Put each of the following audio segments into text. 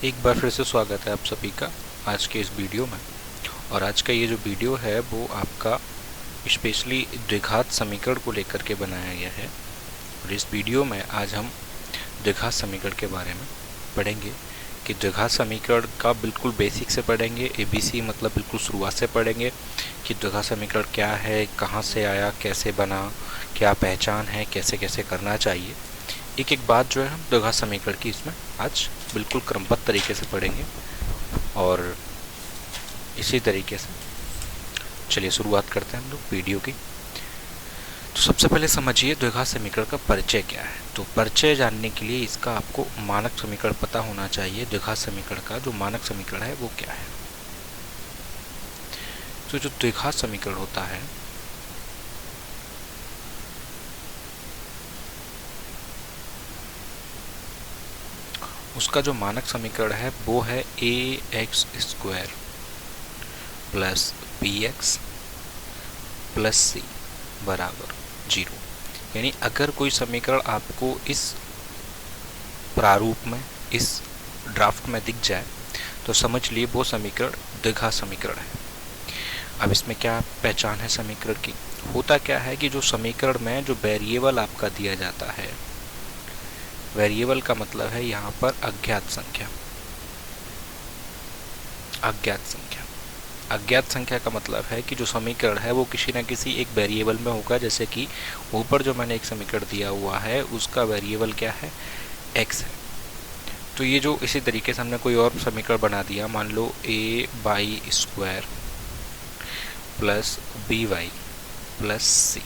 एक बार फिर से स्वागत है आप सभी का आज के इस वीडियो में। और आज का ये जो वीडियो है वो आपका स्पेशली द्विघात समीकरण को लेकर के बनाया गया है। और इस वीडियो में आज हम द्विघात समीकरण के बारे में पढ़ेंगे कि द्विघात समीकरण का बिल्कुल बेसिक से पढ़ेंगे। ABC मतलब बिल्कुल शुरुआत से पढ़ेंगे कि द्विघात समीकरण क्या है, कहाँ से आया, कैसे बना, क्या पहचान है, कैसे कैसे करना चाहिए। एक एक बात जो है हम द्विघात समीकरण की इसमें आज बिल्कुल क्रमबद्ध तरीके से पढ़ेंगे। और इसी तरीके से चलिए शुरुआत करते हैं हम लोग वीडियो की। तो सबसे पहले समझिए द्विघात समीकरण का परिचय क्या है। तो परिचय जानने के लिए इसका आपको मानक समीकरण पता होना चाहिए। द्विघात समीकरण का जो मानक समीकरण है वो क्या है। तो जो द्विघात समीकरण होता है उसका जो मानक समीकरण है वो है ax² plus bx plus c बराबर 0। यानी अगर कोई समीकरण आपको इस प्रारूप में, इस ड्राफ्ट में दिख जाए तो समझ लिए वो समीकरण द्विघात समीकरण है। अब इसमें क्या पहचान है समीकरण की। होता क्या है कि जो समीकरण में जो वेरिएबल आपका दिया जाता है, वेरिएबल का मतलब है यहाँ पर अज्ञात संख्या। अज्ञात संख्या, अज्ञात संख्या का मतलब है कि जो समीकरण है वो किसी न किसी एक वेरिएबल में होगा। जैसे कि ऊपर जो मैंने एक समीकरण दिया हुआ है उसका वेरिएबल क्या है, x है। तो ये जो इसी तरीके से हमने कोई और समीकरण बना दिया, मान लो a/² plus by plus c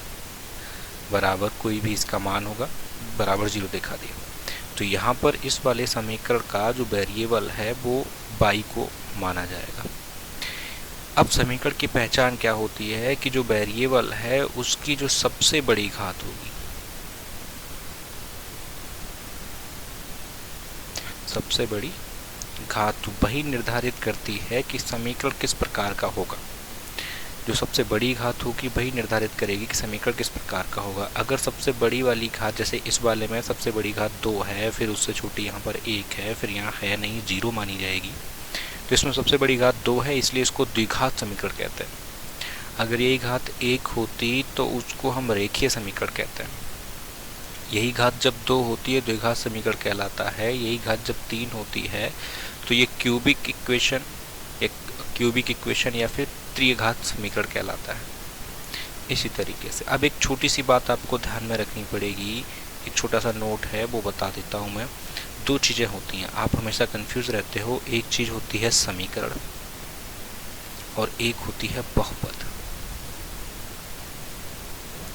बराबर कोई भी इसका मान होगा बराबर 0 दिखा दिया। तो यहाँ पर इस वाले समीकरण का जो वेरिएबल है वो y को माना जाएगा। अब समीकरण की पहचान क्या होती है कि जो वेरिएबल है उसकी जो सबसे बड़ी घात होगी, सबसे बड़ी घात वही निर्धारित करती है कि समीकरण किस प्रकार का होगा। जो सबसे बड़ी घात होगी वही निर्धारित करेगी कि समीकरण किस प्रकार का होगा। अगर सबसे बड़ी वाली घात, जैसे इस वाले में सबसे बड़ी घात 2 है, फिर उससे छोटी यहाँ पर 1 है, फिर यहाँ है नहीं, 0 मानी जाएगी। तो इसमें सबसे बड़ी घात 2 है, इसलिए इसको द्विघात समीकरण कहते हैं। अगर यही घात 1 होती तो उसको हम रेखीय समीकरण कहते हैं। यही घात जब 2 होती है द्विघात समीकरण कहलाता है। यही घात जब 3 होती है तो ये क्यूबिक इक्वेशन या फिर त्रिघात समीकरण कहलाता है। इसी तरीके से अब एक छोटी सी बात आपको ध्यान में रखनी पड़ेगी। एक छोटा सा नोट है वो बता देता हूँ मैं। दो चीज़ें होती हैं, आप हमेशा कंफ्यूज रहते हो। एक चीज़ होती है समीकरण और एक होती है बहुपद।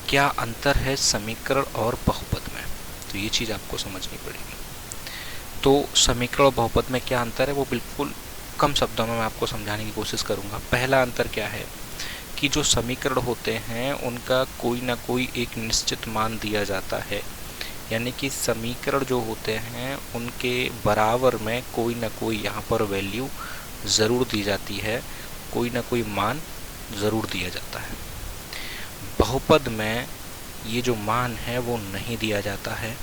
क्या अंतर है समीकरण और बहुपद में, तो ये चीज़ आपको समझनी पड़ेगी। तो समीकरण और बहुपद में क्या अंतर है वो बिल्कुल कम शब्दों में मैं आपको समझाने की कोशिश करूँगा। पहला अंतर क्या है कि जो समीकरण होते हैं उनका कोई ना कोई एक निश्चित मान दिया जाता है। यानी कि समीकरण जो होते हैं उनके बराबर में कोई ना कोई यहाँ पर वैल्यू ज़रूर दी जाती है, कोई ना कोई मान ज़रूर दिया जाता है। बहुपद में ये जो मान है वो नहीं दिया जाता है।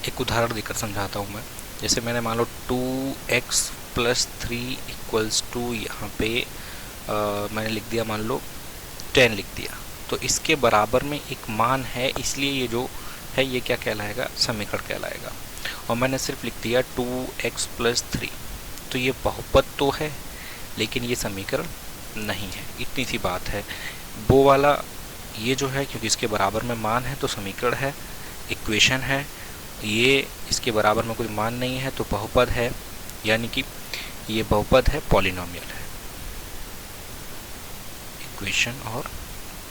एक उदाहरण देकर समझाता हूँ मैं। जैसे मैंने मान लो 2x प्लस 3 इक्वल्स टू यहाँ पे मैंने लिख दिया, मान लो 10 लिख दिया। तो इसके बराबर में एक मान है, इसलिए ये जो है ये क्या कहलाएगा, समीकरण कहलाएगा। और मैंने सिर्फ लिख दिया 2x प्लस 3, तो ये बहुपद तो है लेकिन ये समीकरण नहीं है। इतनी सी बात है। वो वाला ये जो है क्योंकि इसके बराबर में मान है तो समीकरण है, इक्वेशन है। ये इसके बराबर में कोई मान नहीं है तो बहुपद है, यानी कि ये बहुपद है, पॉलिनोमियल है। इक्वेशन और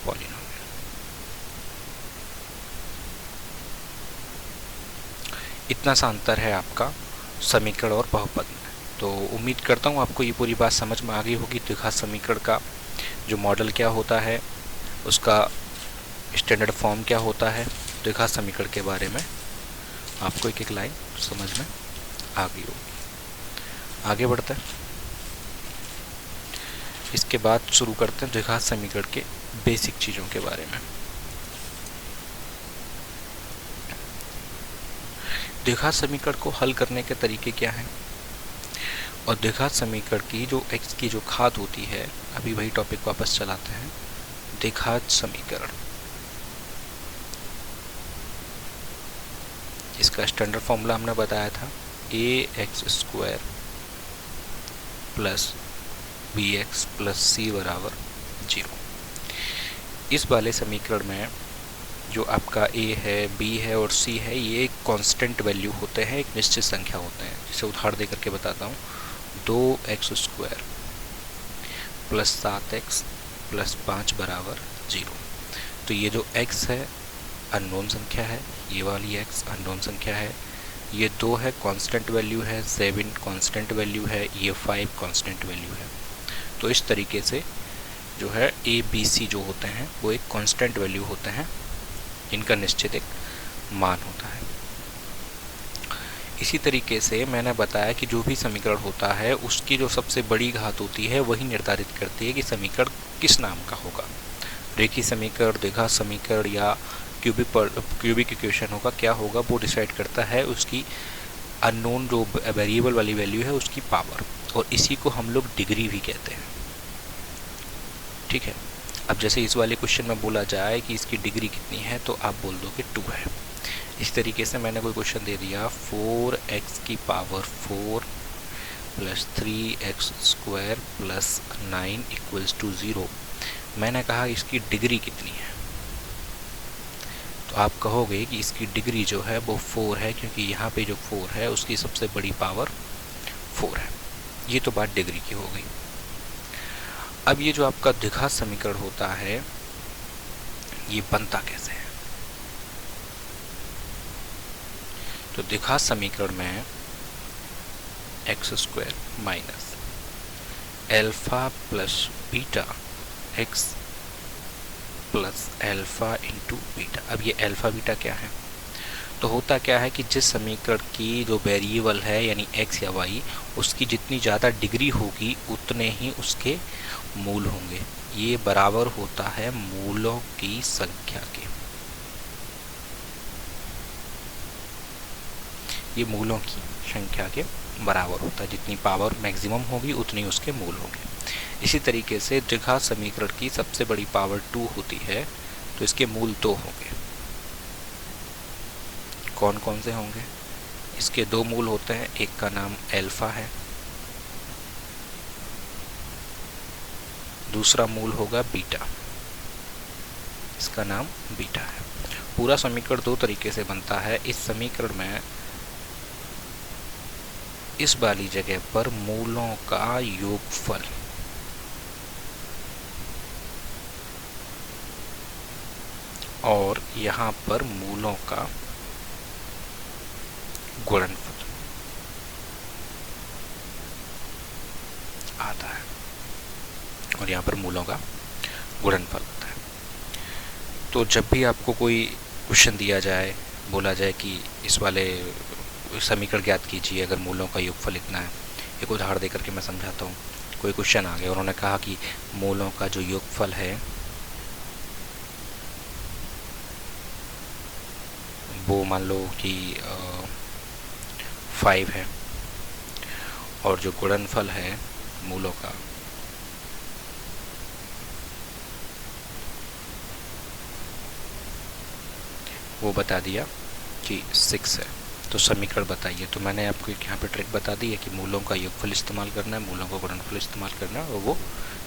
पॉलिनोमियल, इतना सा अंतर है आपका समीकरण और बहुपद में। तो उम्मीद करता हूँ आपको ये पूरी बात समझ में आ गई होगी। द्विघात समीकरण का जो मॉडल क्या होता है, उसका स्टैंडर्ड फॉर्म क्या होता है, द्विघात समीकरण के बारे में आपको एक एक लाइन समझ में आ गई होगी। आगे बढ़ते हैं। इसके बाद शुरू करते हैं द्विघात समीकरण के बेसिक चीज़ों के बारे में। द्विघात समीकरण को हल करने के तरीके क्या हैं और द्विघात समीकरण की जो x की जो घात होती है, अभी वही टॉपिक वापस चलाते हैं। द्विघात समीकरण, इसका स्टैंडर्ड फॉर्मूला हमने बताया था ax² plus bx plus c बराबर 0। इस वाले समीकरण में जो आपका a है, b है और c है, ये एक कांस्टेंट वैल्यू होते हैं, एक निश्चित संख्या होते हैं। जिसे उदाहरण दे करके बताता हूँ। 2x² प्लस 7x प्लस 5 बराबर 0। तो ये जो x है अननोन संख्या है, ये वाली x अननोन संख्या है, ये 2 है कांस्टेंट वैल्यू है, 7 कांस्टेंट वैल्यू है, ये 5 कांस्टेंट वैल्यू है। तो इस तरीके से जो है a b c जो होते हैं वो एक कांस्टेंट वैल्यू होते हैं, इनका निश्चित एक मान होता है। इसी तरीके से मैंने बताया कि जो भी समीकरण होता है उसकी जो सबसे बड़ी घात होती है वही निर्धारित करती है कि समीकरण किस नाम का होगा। रेखीय समीकरण, द्विघात समीकरण या क्यूबिक इक्वेशन होगा, क्या होगा वो डिसाइड करता है उसकी अननोन जो वेरिएबल वाली वैल्यू है उसकी पावर, और इसी को हम लोग डिग्री भी कहते हैं। ठीक है। अब जैसे इस वाले क्वेश्चन में बोला जाए कि इसकी डिग्री कितनी है, तो आप बोल दो कि 2 है। इस तरीके से मैंने कोई क्वेश्चन दे दिया 4x की power 4 plus 3x² plus 9 equals to 0। मैंने कहा इसकी डिग्री कितनी है, तो आप कहोगे कि इसकी डिग्री जो है वो 4 है, क्योंकि यहाँ पे जो 4 है उसकी सबसे बड़ी पावर 4 है। ये तो बात डिग्री की हो गई। अब ये जो आपका द्विघात समीकरण होता है ये बनता कैसे है? तो द्विघात समीकरण में x² minus alpha plus beta x plus alpha into beta. अब ये एल्फा बीटा क्या है? तो होता क्या है कि जिस समीकरण की जो वेरिएबल है यानी x या y, उसकी जितनी ज़्यादा डिग्री होगी उतने ही उसके मूल होंगे। ये बराबर होता है मूलों की संख्या के। ये मूलों की संख्या के बराबर होता है, जितनी पावर मैक्सिमम होगी उतनी उसके मूल होंगे। इसी तरीके से द्विघात समीकरण की सबसे बड़ी पावर 2 होती है, तो इसके मूल 2 होंगे। कौन कौन से होंगे? इसके 2 मूल होते हैं, एक का नाम एल्फा है, दूसरा मूल होगा बीटा, इसका नाम बीटा है। पूरा समीकरण 2 तरीके से बनता है। इस समीकरण में इस वाली जगह पर मूलों का योगफल और यहाँ पर मूलों का गुणनफल आता है, और यहाँ पर मूलों का गुणनफल होता है। तो जब भी आपको कोई क्वेश्चन दिया जाए, बोला जाए कि इस वाले समीकरण ज्ञात कीजिए अगर मूलों का योगफल इतना है, एक उदाहरण देकर के मैं समझाता हूँ। कोई क्वेश्चन आ गया, उन्होंने कहा कि मूलों का जो योगफल है वो मान लो कि 5 है, और जो गुणनफल है मूलों का वो बता दिया कि 6 है। तो समीकरण बताइए। तो मैंने आपको यहाँ पे ट्रिक बता दी है कि मूलों का योगफल इस्तेमाल करना है, मूलों का गुणनफल इस्तेमाल करना है, और वो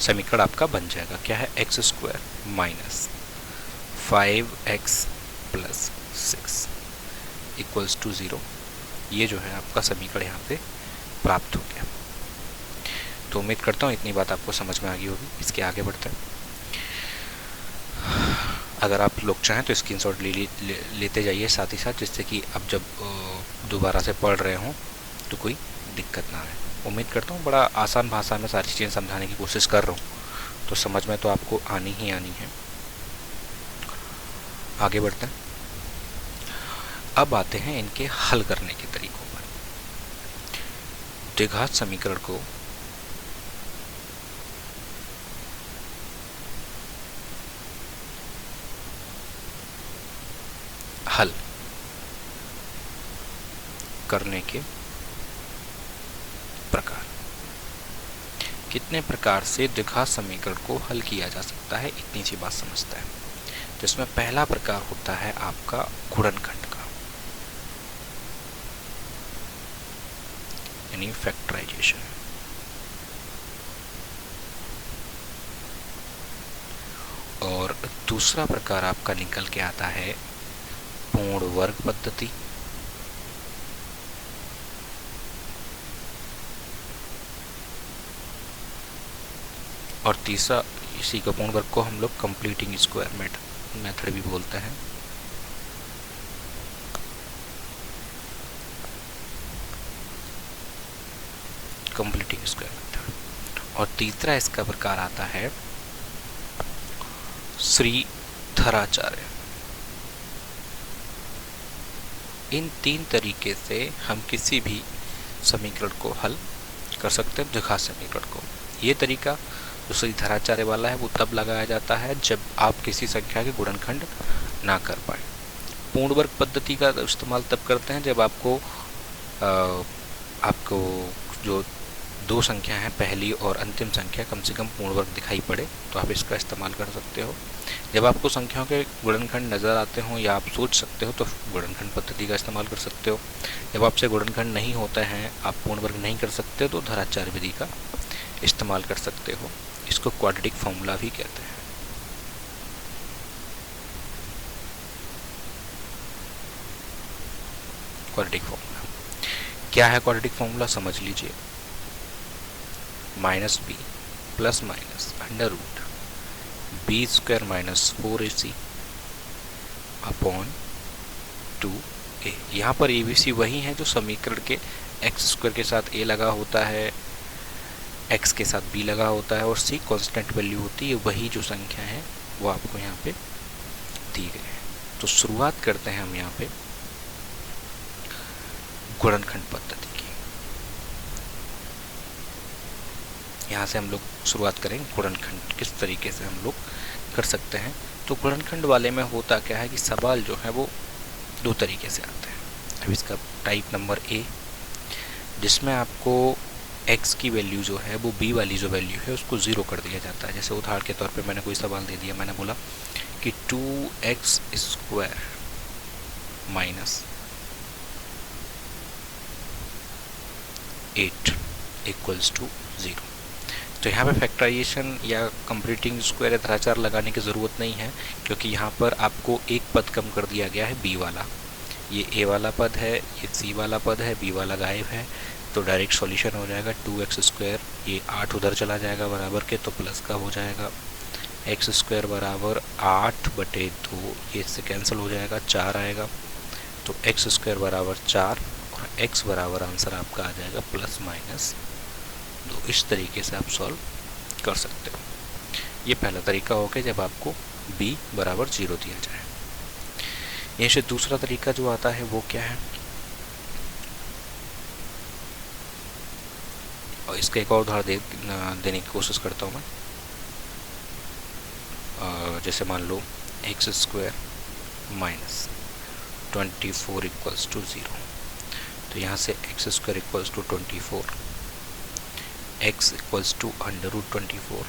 समीकरण आपका बन जाएगा। क्या है? x² minus 5x plus 6 equals to 0। ये जो है आपका समीकरण यहाँ पे प्राप्त हो गया। तो उम्मीद करता हूँ इतनी बात आपको समझ में आ गई होगी। इसके आगे बढ़ते हैं। अगर आप लोग चाहें तो स्क्रीनशॉट लेते जाइए साथ ही साथ, जिससे कि अब जब दोबारा से पढ़ रहे हों तो कोई दिक्कत ना आए। उम्मीद करता हूँ बड़ा आसान भाषा में सारी चीज़ें समझाने की कोशिश कर रहा हूँ, तो समझ में तो आपको आनी ही आनी है। आगे बढ़ते हैं। अब आते हैं इनके हल करने के तरीकों पर। द्विघात समीकरण को हल करने के प्रकार। कितने प्रकार से द्विघात समीकरण को हल किया जा सकता है, इतनी सी बात समझता है। जिसमें पहला प्रकार होता है आपका गुणनखंड का, यानी फैक्टराइजेशन। और दूसरा प्रकार आपका निकल के आता है पूर्ण वर्ग पद्धति। और तीसरा, इसी का पूर्ण वर्ग को हम लोग कंप्लीटिंग स्क्वायर मेथड भी बोलते हैं। Completing square method. और तीसरा इसका प्रकार आता है श्रीधराचार्य। इन तीन तरीके से हम किसी भी समीकरण को हल कर सकते हैं, द्विघात समीकरण को। ये तरीका जो श्रीधराचार्य वाला है वो तब लगाया जाता है जब आप किसी संख्या के गुणनखंड ना कर पाए। पूर्ण वर्ग पद्धति का इस्तेमाल तब करते हैं जब आपको जो दो संख्या हैं, पहली और अंतिम संख्या, कम से कम पूर्ण वर्ग दिखाई पड़े तो आप इसका इस्तेमाल कर सकते हो। जब आपको संख्याओं के गुणनखंड नज़र आते हो या आप सोच सकते हो तो गुणनखंड पद्धति का इस्तेमाल कर सकते हो। जब आपसे गुणनखंड नहीं होता है, आप पूर्ण वर्ग नहीं कर सकते, तो धराचार्य विधि का इस्तेमाल कर सकते हो। इसको क्वाड्रेटिक फॉर्मूला भी कहते हैं। क्वाड्रेटिक फॉर्मूला क्या है? क्वाड्रेटिक फॉर्मूला समझ लीजिए। Minus B plus minus under root B square minus 4ac upon 2a। यहाँ पर abc वही है जो समीकरण के एक्स स्क्वायर के साथ a लगा होता है, x के साथ b लगा होता है और c कांस्टेंट वैल्यू होती है। वही जो संख्या है वो आपको यहाँ पे दी गई है। तो शुरुआत करते हैं हम यहाँ पे गुणनखंड पद्धति की। यहाँ से हम लोग शुरुआत करेंगे गुणनखंड किस तरीके से हम लोग कर सकते हैं। तो गुणनखंड वाले में होता क्या है कि सवाल जो है वो दो तरीके से आते हैं। अब इसका टाइप नंबर ए, जिसमें आपको x की वैल्यू जो है वो b वाली जो वैल्यू है उसको 0 कर दिया जाता है। जैसे उदाहरण के तौर पे मैंने कोई सवाल दे दिया, मैंने बोला कि 2x square minus 8 equals to 0। तो यहाँ पे फैक्टराइजेशन या कंप्लीटिंग स्क्वायर या धराचार लगाने की ज़रूरत नहीं है, क्योंकि यहाँ पर आपको एक पद कम कर दिया गया है, b वाला। ये a वाला पद है, ये c वाला पद है, b वाला गायब है। तो डायरेक्ट सॉल्यूशन हो जाएगा 2x स्क्वायर, ये 8 उधर चला जाएगा बराबर के, तो प्लस का हो जाएगा x स्क्वायर बराबर 8/2, ये इससे कैंसिल हो जाएगा, 4 आएगा। तो x स्क्वायर बराबर 4 और x बराबर आंसर आपका आ जाएगा प्लस माइनस 2। इस तरीके से आप सॉल्व कर सकते हो। ये पहला तरीका हो गया जब आपको b बराबर 0 दिया जाए। यहीं से दूसरा तरीका जो आता है वो क्या है, और इसका एक और उदाहरण देने की कोशिश करता हूँ मैं। जैसे मान लो x square minus 24 equals to 0। तो यहाँ से x square equals to 24, x equals to under root 24।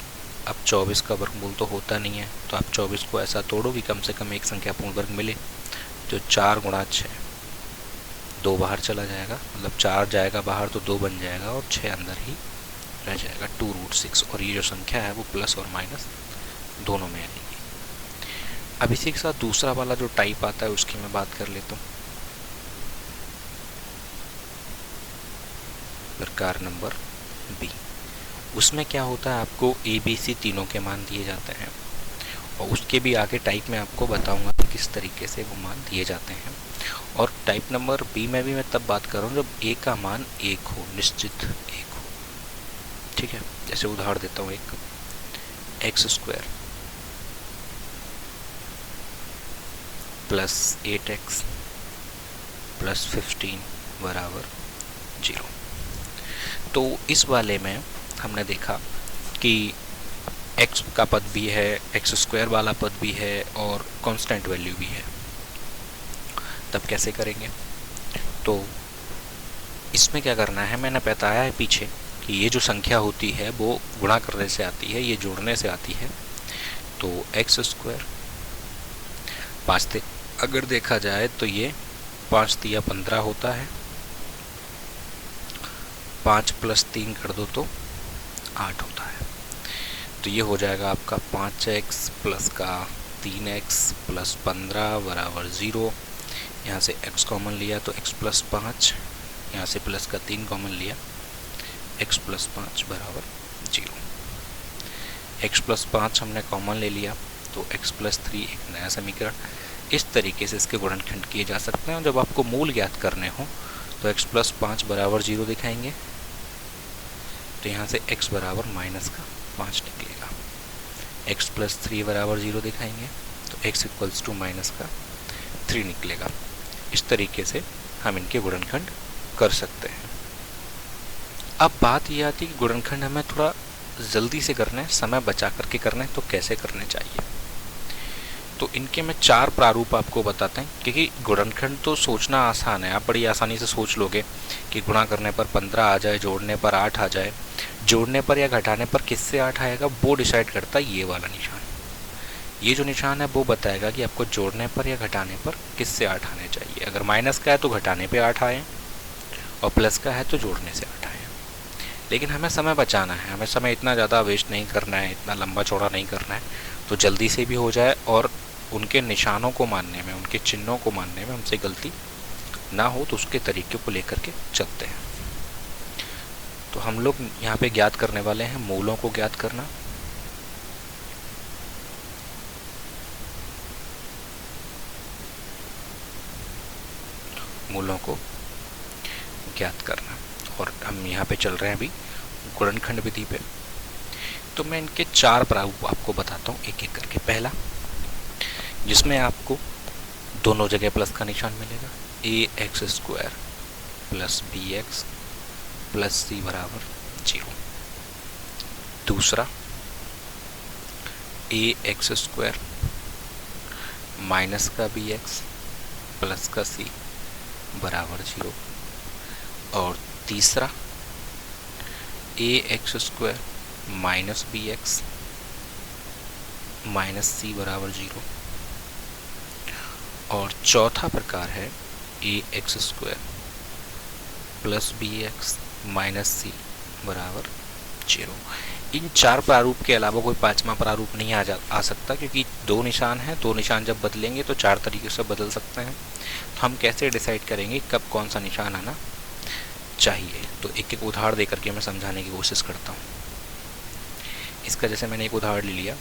अब 24 का वर्गमूल तो होता नहीं है, तो आप 24 को ऐसा तोड़ो कि कम से कम एक संख्या पूर्ण वर्ग मिले। तो 4 गुणा 6, 2 बाहर चला जाएगा, मतलब 4 जाएगा बाहर तो 2 बन जाएगा और 6 अंदर ही रह जाएगा, 2√6। और ये जो संख्या है वो प्लस और माइनस दोनों में आएगी। अब इसी के साथ दूसरा वाला जो टाइप आता है उसकी मैं बात कर लेता हूँ। प्रकार नंबर बी, उसमें क्या होता है, आपको ABC तीनों के मान दिए जाते हैं और उसके भी आगे टाइप में आपको बताऊंगा कि किस तरीके से वो मान दिए जाते हैं। और टाइप नंबर बी में भी मैं तब बात कर रहा हूँ जब ए का मान 1 हो, निश्चित 1 हो। ठीक है, जैसे उदाहरण देता हूँ एक, x square plus 8x plus 15 बराबर 0। तो इस वाले में हमने देखा कि x का पद भी है, x स्क्वायर वाला पद भी है और कांस्टेंट वैल्यू भी है। तब कैसे करेंगे? तो इसमें क्या करना है, मैंने बताया है पीछे कि ये जो संख्या होती है वो गुणा करने से आती है, ये जोड़ने से आती है। तो एक्स स्क्वायर 5 अगर देखा जाए तो ये 5 तिया 15 होता है, 5 + 3 कर दो तो 8 होता है। तो ये हो जाएगा आपका 5x प्लस का 3x प्लस 15 बराबर 0। यहाँ से x कॉमन लिया तो x + 5, यहाँ से प्लस का 3 कॉमन लिया, x + 5 बराबर 0। x + 5 हमने कॉमन ले लिया तो x + 3 एक नया समीकरण। इस तरीके से इसके गुणनखंड किए जा सकते हैं। जब आपको मूल ज्ञात करने हो तो x + 5 बराबर 0 दिखाएंगे, तो यहाँ से x बराबर -5 निकलेगा। x + 3 बराबर 0 दिखाएंगे तो x = -3 निकलेगा। इस तरीके से हम इनके गुणनखंड कर सकते हैं। अब बात यह आती है कि गुणनखंड हमें थोड़ा जल्दी से करना है, समय बचा करके करना है, तो कैसे करने चाहिए। तो इनके मैं 4 प्रारूप आपको बताते हैं, क्योंकि गुणनखंड तो सोचना आसान है, आप बड़ी आसानी से सोच लोगे कि गुणा करने पर 15 आ जाए, जोड़ने पर 8 आ जाए। जोड़ने पर या घटाने पर किससे 8 आएगा वो डिसाइड करता है ये वाला निशान। ये जो निशान है वो बताएगा कि आपको जोड़ने पर या घटाने पर किससे 8 आने चाहिए। अगर माइनस का है तो घटाने पे 8 आए, और प्लस का है तो जोड़ने से 8 आए। लेकिन हमें समय बचाना है, हमें समय इतना ज़्यादा वेस्ट नहीं करना है, इतना लंबा चौड़ा नहीं करना है, तो जल्दी से भी हो जाए और उनके निशानों को मानने में, उनके चिन्हों को मानने में हमसे गलती ना हो, तो उसके तरीके को लेकर के चलते हैं। तो हम लोग यहाँ पे ज्ञात करने वाले हैं मूलों को ज्ञात करना। मूलों को ज्ञात करना, और हम यहाँ पे चल रहे हैं अभी गुणनखंड विधि पे। तो मैं इनके 4 प्रारूप आपको बताता हूँ एक एक करके। पहला, जिसमें आपको दोनों जगह प्लस का निशान मिलेगा, ax² + bx + c बराबर 0। दूसरा, ax² माइनस का bx प्लस का c बराबर 0। और तीसरा, ax² minus bx minus c बराबर 0। और चौथा प्रकार है ax² + bx माइनस c बराबर 0। इन 4 प्रारूप के अलावा कोई 5वां प्रारूप नहीं आ सकता, क्योंकि 2 निशान हैं, 2 निशान जब बदलेंगे तो 4 तरीके से बदल सकते हैं। तो हम कैसे डिसाइड करेंगे कब कौन सा निशान आना चाहिए? तो एक एक उदाहरण दे करके मैं समझाने की कोशिश करता हूँ। इसका जैसे मैंने एक उदाहरण ले लिया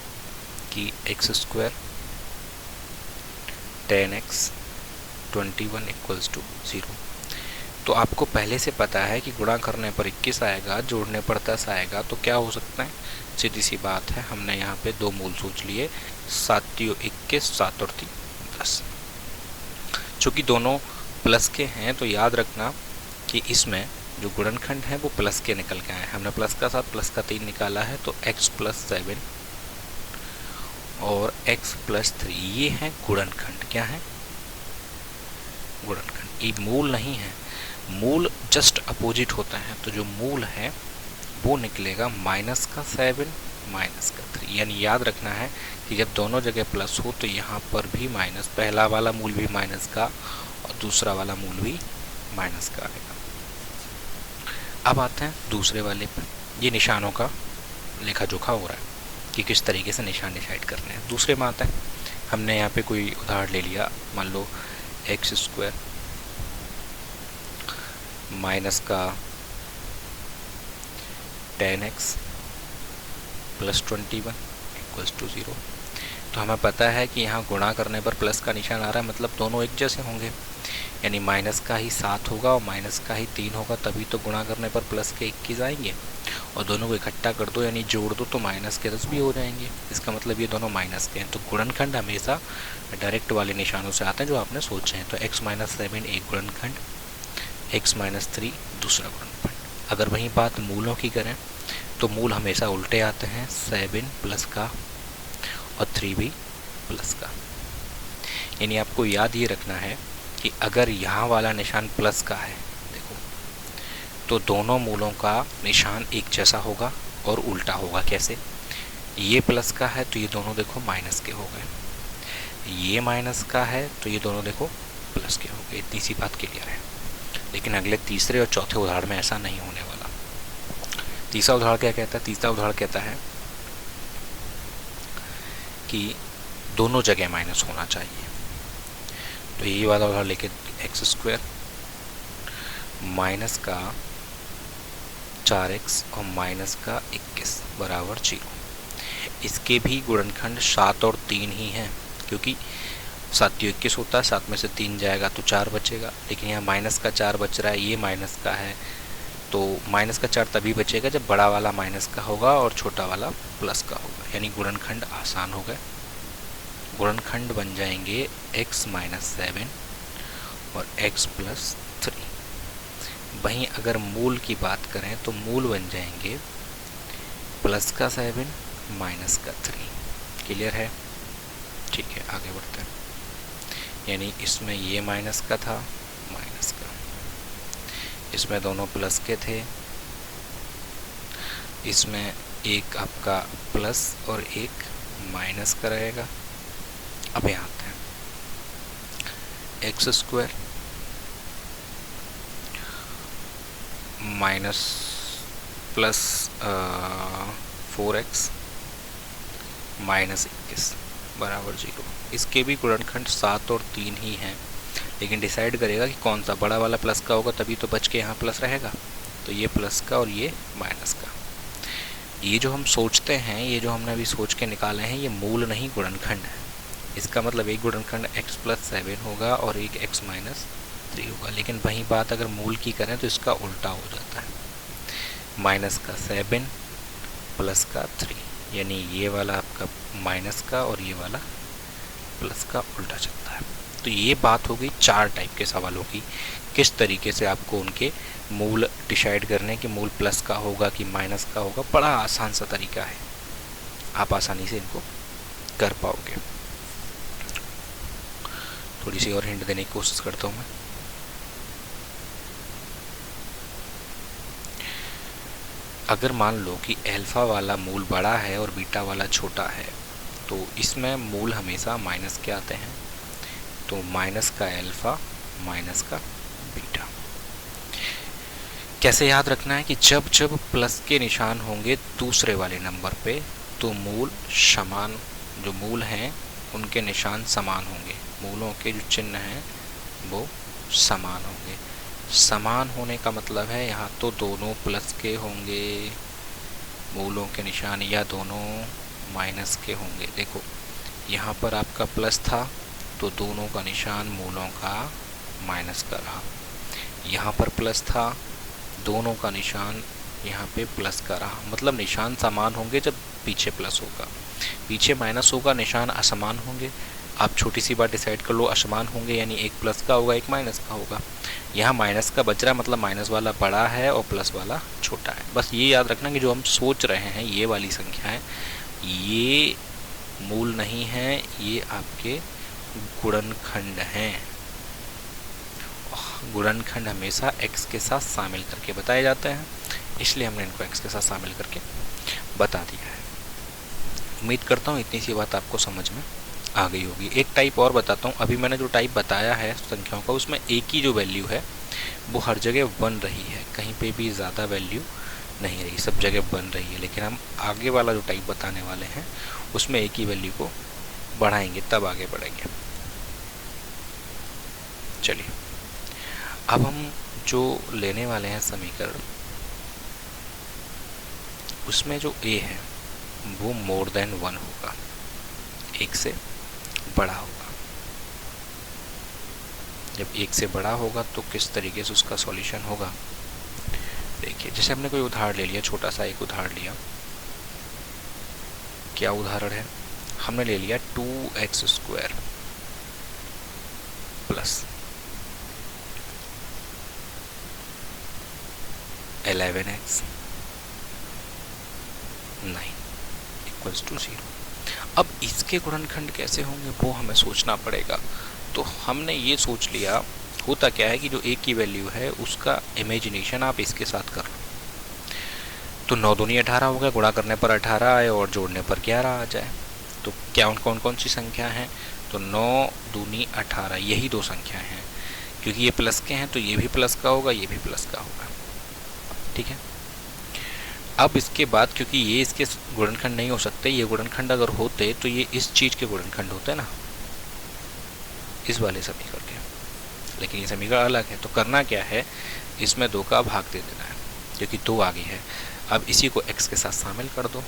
कि x²10x 21 = 0। तो आपको पहले से पता है कि गुणा करने पर 21 आएगा, जोड़ने पर 10 आएगा, तो क्या हो सकता है? सीधी सी बात है, हमने यहाँ पे 2 मूल सोच लिए, 7 × 21, 7 और 3 10। चूँकि दोनों प्लस के हैं तो याद रखना कि इसमें जो गुणनखंड है वो प्लस के निकल के आए। हमने प्लस का 7 प्लस का 3 निकाला है, तो x + 7 और x + 3 ये है गुणनखंड। क्या है? गुणनखंड। ये मूल नहीं है, मूल जस्ट अपोजिट होता है। तो जो मूल है वो निकलेगा -7 -3। यानी याद रखना है कि जब दोनों जगह प्लस हो तो यहाँ पर भी माइनस, पहला वाला मूल भी माइनस का और दूसरा वाला मूल भी माइनस का आएगा। अब आते हैं दूसरे वाले पर। ये निशानों का लेखा जोखा हो रहा है कि किस तरीके से निशान डिसाइड करने हैं। दूसरे में आते हैं, हमने यहाँ पे कोई उदाहरण ले लिया, मान लो x² माइनस का 10x + 21 = 0। तो हमें पता है कि यहाँ गुणा करने पर प्लस का निशान आ रहा है, मतलब दोनों एक जैसे होंगे, यानी माइनस का ही 7 होगा और माइनस का ही 3 होगा, तभी तो गुणा करने पर प्लस के 21 आएंगे। और दोनों को इकट्ठा कर दो यानी जोड़ दो तो माइनस के 10 भी हो जाएंगे। इसका मतलब ये दोनों माइनस के हैं। तो गुणनखंड हमेशा डायरेक्ट वाले निशानों से आते हैं जो आपने सोचे हैं। तो x - 7 एक गुणनखंड, x - 3 दूसरा गुणनखंड। अगर वहीं बात मूलों की करें तो मूल हमेशा उल्टे आते हैं, 7 प्लस का और 3 भी प्लस का। यानी आपको याद ये रखना है कि अगर यहाँ वाला निशान प्लस का है, देखो, तो दोनों मूलों का निशान एक जैसा होगा और उल्टा होगा। कैसे? ये प्लस का है तो ये दोनों देखो माइनस के हो गए, ये माइनस का है तो ये दोनों देखो प्लस के हो गए। इतनी सी बात क्लियर है। लेकिन अगले तीसरे और चौथे उदाहरण में ऐसा नहीं होने वाला। तीसरा उदाहरण क्या कहता है? तीसरा उदाहरण कहता है कि दोनों जगह माइनस होना चाहिए। तो ये वाला उदाहरण लेके एक्स स्क्वायर माइनस का 4x और माइनस का 21 बराबर 0। इसके भी गुणनखंड 7 और 3 ही हैं, क्योंकि 7 21 होता है, 7 में से 3 जाएगा तो 4 बचेगा। लेकिन यहाँ माइनस का 4 बच रहा है, ये माइनस का है, तो माइनस का 4 तभी बचेगा जब बड़ा वाला माइनस का होगा और छोटा वाला प्लस का होगा। यानी गुणनखंड आसान हो गए। गुणनखंड बन जाएंगे x - 7 और x + 3। वहीं अगर मूल की बात करें तो मूल बन जाएंगे प्लस का 7 माइनस का 3। क्लियर है? ठीक है, आगे बढ़ते हैं। यानी इसमें ये माइनस का था, माइनस का, इसमें दोनों प्लस के थे, इसमें एक आपका प्लस और एक माइनस का रहेगा। अब यहाँ आते हैं, x square minus plus 4x minus 21 बराबर 0। इसके भी गुणनखंड 7 और 3 ही हैं, लेकिन डिसाइड करेगा कि कौन सा बड़ा वाला प्लस का होगा, तभी तो बच के यहाँ प्लस रहेगा। तो ये प्लस का और ये माइनस का। ये जो हम सोचते हैं, ये जो हमने अभी सोच के निकाले हैं, ये मूल नहीं गुणनखंड है। इसका मतलब एक गुणनखंड x + 7 होगा और एक x - 3 होगा। लेकिन वही बात अगर मूल की करें तो इसका उल्टा हो जाता है, माइनस का 7 प्लस का 3। यानी ये वाला आपका माइनस का और ये वाला प्लस का उल्टा चलता है। तो ये बात हो गई 4 टाइप के सवालों की, किस तरीके से आपको उनके मूल डिसाइड करने कि मूल प्लस का होगा कि माइनस का होगा। बड़ा आसान सा तरीका है, आप आसानी से इनको कर पाओगे। थोड़ी सी और हिंट देने की कोशिश करता हूँ मैं। अगर मान लो कि अल्फ़ा वाला मूल बड़ा है और बीटा वाला छोटा है, तो इसमें मूल हमेशा माइनस के आते हैं। तो माइनस का अल्फ़ा माइनस का बीटा। कैसे याद रखना है कि जब जब प्लस के निशान होंगे दूसरे वाले नंबर पे, तो मूल समान, जो मूल हैं उनके निशान समान होंगे, मूलों के जो चिन्ह हैं वो समान होंगे। समान होने का मतलब है यहाँ तो दोनों प्लस के होंगे मूलों के निशान, या दोनों माइनस के होंगे। देखो यहाँ पर आपका प्लस था तो दोनों का निशान मूलों का माइनस का रहा। यहाँ पर प्लस था, दोनों का निशान यहाँ पे प्लस का रहा। मतलब निशान समान होंगे जब पीछे प्लस होगा, पीछे माइनस होगा, निशान असमान होंगे। आप छोटी सी बात डिसाइड कर लो, असमान होंगे यानी एक प्लस का होगा एक माइनस का होगा। यहाँ माइनस का बच रहा है, मतलब माइनस वाला बड़ा है और प्लस वाला छोटा है। बस ये याद रखना कि जो हम सोच रहे हैं ये वाली संख्या है, ये मूल नहीं है, ये आपके गुणनखंड हैं। गुणनखंड हमेशा x के साथ शामिल करके बताए जाते हैं, इसलिए हमने इनको x के साथ शामिल करके बता दिया है। उम्मीद करता हूँ इतनी सी बात आपको समझ में आ गई होगी। एक टाइप और बताता हूँ। अभी मैंने जो टाइप बताया है संख्याओं का, उसमें एक ही जो वैल्यू है वो हर जगह बन रही है, कहीं पे भी ज़्यादा वैल्यू नहीं रही, सब जगह बन रही है। लेकिन हम आगे वाला जो टाइप बताने वाले हैं उसमें एक ही वैल्यू को बढ़ाएंगे, तब आगे बढ़ेंगे। चलिए, अब हम जो लेने वाले हैं समीकरण, उसमें जो a है वो मोर देन 1 होगा, एक से बड़ा होगा। जब एक से बड़ा होगा तो किस तरीके से उसका सॉल्यूशन होगा, देखिए। जैसे हमने कोई उदाहरण ले लिया, छोटा सा एक उदाहरण लिया। क्या उदाहरण है? हमने ले लिया 2x² प्लस 11x 9 = 0। अब इसके गुणनखंड कैसे होंगे वो हमें सोचना पड़ेगा। तो हमने ये सोच लिया, होता क्या है कि जो एक की वैल्यू है उसका इमेजिनेशन आप इसके साथ कर लो। तो 9 दूनी 18 हो गया, गुणा करने पर 18 आए और जोड़ने पर 11 आ जाए। तो क्या कौन कौन सी संख्या हैं? तो 9 दूनी 18, यही दो संख्या हैं। क्योंकि ये प्लस के हैं तो ये भी प्लस का होगा, ये भी प्लस का होगा। ठीक है। अब इसके बाद क्योंकि ये इसके गुणनखंड नहीं हो सकते, ये गुणनखंड अगर होते तो ये इस चीज़ के गुणनखंड होते ना, इस वाले समीकरण के, लेकिन ये समीकरण अलग है। तो करना क्या है, इसमें 2 का भाग दे देना है क्योंकि 2 आगे है। अब इसी को x के साथ शामिल कर दो,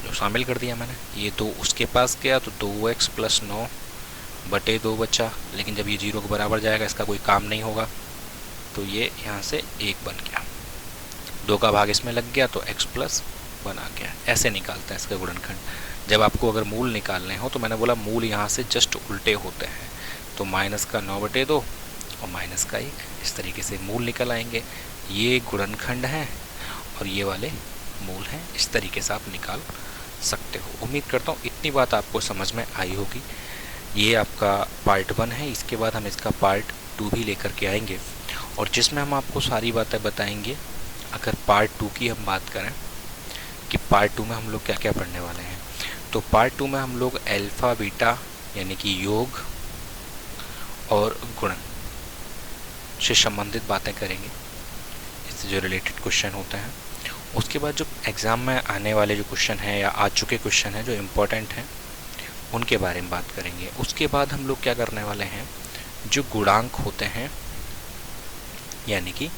जो शामिल कर दिया मैंने। ये 2 उसके पास गया तो 2x + 9 बटे 2 बचा, लेकिन जब ये 0 के बराबर जाएगा इसका कोई काम नहीं होगा, तो ये यहाँ से 1 बन गया। 2 का भाग इसमें लग गया तो x + 1 आ गया। ऐसे निकालते हैं इसका गुणनखंड। जब आपको अगर मूल निकालने हो तो मैंने बोला मूल यहाँ से जस्ट उल्टे होते हैं, तो -9/2 और -1, इस तरीके से मूल निकल आएंगे। ये गुणनखंड हैं और ये वाले मूल हैं। इस तरीके से आप निकाल सकते हो। उम्मीद करता हूँ इतनी बात आपको समझ में आई होगी। ये आपका पार्ट 1 है। इसके बाद हम इसका पार्ट 2 भी लेकर के आएंगे और जिसमें हम आपको सारी बातें बताएंगे। अगर पार्ट 2 की हम बात करें कि पार्ट 2 में हम लोग क्या क्या पढ़ने वाले हैं, तो पार्ट 2 में हम लोग अल्फा बीटा यानी कि योग और गुणन से संबंधित बातें करेंगे, इससे जो रिलेटेड क्वेश्चन होते हैं। उसके बाद जो एग्ज़ाम में आने वाले जो क्वेश्चन हैं या आ चुके क्वेश्चन हैं जो इम्पोर्टेंट हैं उनके बारे में बात करेंगे। उसके बाद हम लोग क्या करने वाले हैं, जो गुणांक होते हैं यानी कि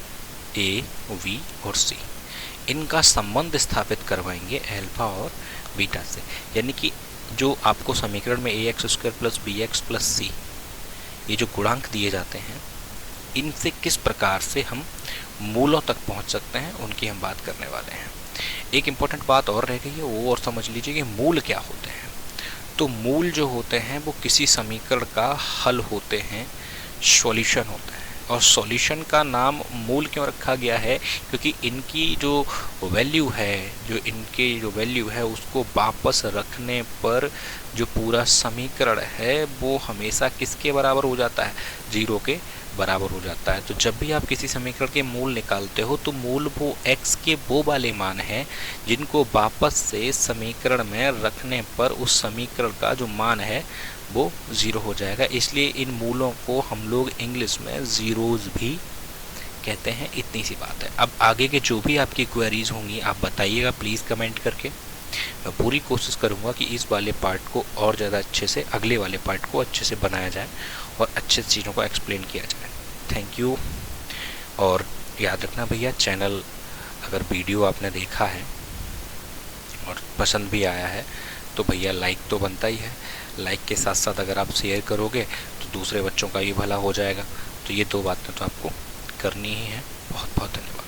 ए, वी और सी, इनका संबंध स्थापित करवाएंगे अल्फा और बीटा से। यानी कि जो आपको समीकरण में ax² + bx + c ये जो गुणांक दिए जाते हैं, इनसे किस प्रकार से हम मूलों तक पहुंच सकते हैं उनकी हम बात करने वाले हैं। एक इम्पॉर्टेंट बात और रह गई है, वो और समझ लीजिए कि मूल क्या होते हैं। तो मूल जो होते हैं वो किसी समीकरण का हल होते हैं, सॉल्यूशन होता है। और सॉल्यूशन का नाम मूल क्यों रखा गया है, क्योंकि इनकी जो वैल्यू है उसको वापस रखने पर जो पूरा समीकरण है वो हमेशा किसके बराबर हो जाता है, 0 के बराबर हो जाता है। तो जब भी आप किसी समीकरण के मूल निकालते हो तो मूल वो x के वो वाले मान हैं जिनको वापस से समीकरण में रखने पर उस समीकरण का जो मान है वो 0 हो जाएगा। इसलिए इन मूलों को हम लोग इंग्लिश में ज़ीरोज़ भी कहते हैं। इतनी सी बात है। अब आगे के जो भी आपकी क्वेरीज होंगी आप बताइएगा प्लीज़ कमेंट करके। मैं पूरी कोशिश करूँगा कि इस वाले पार्ट को और ज़्यादा अच्छे से, अगले वाले पार्ट को अच्छे से बनाया जाए और अच्छे से चीज़ों को एक्सप्लेन किया जाए। Thank you. और याद रखना भैया, चैनल अगर वीडियो आपने देखा है और पसंद भी आया है तो भैया लाइक तो बनता ही है। लाइक के साथ साथ अगर आप शेयर करोगे तो दूसरे बच्चों का भी भला हो जाएगा। तो ये 2 बातें तो आपको करनी ही है। बहुत बहुत धन्यवाद।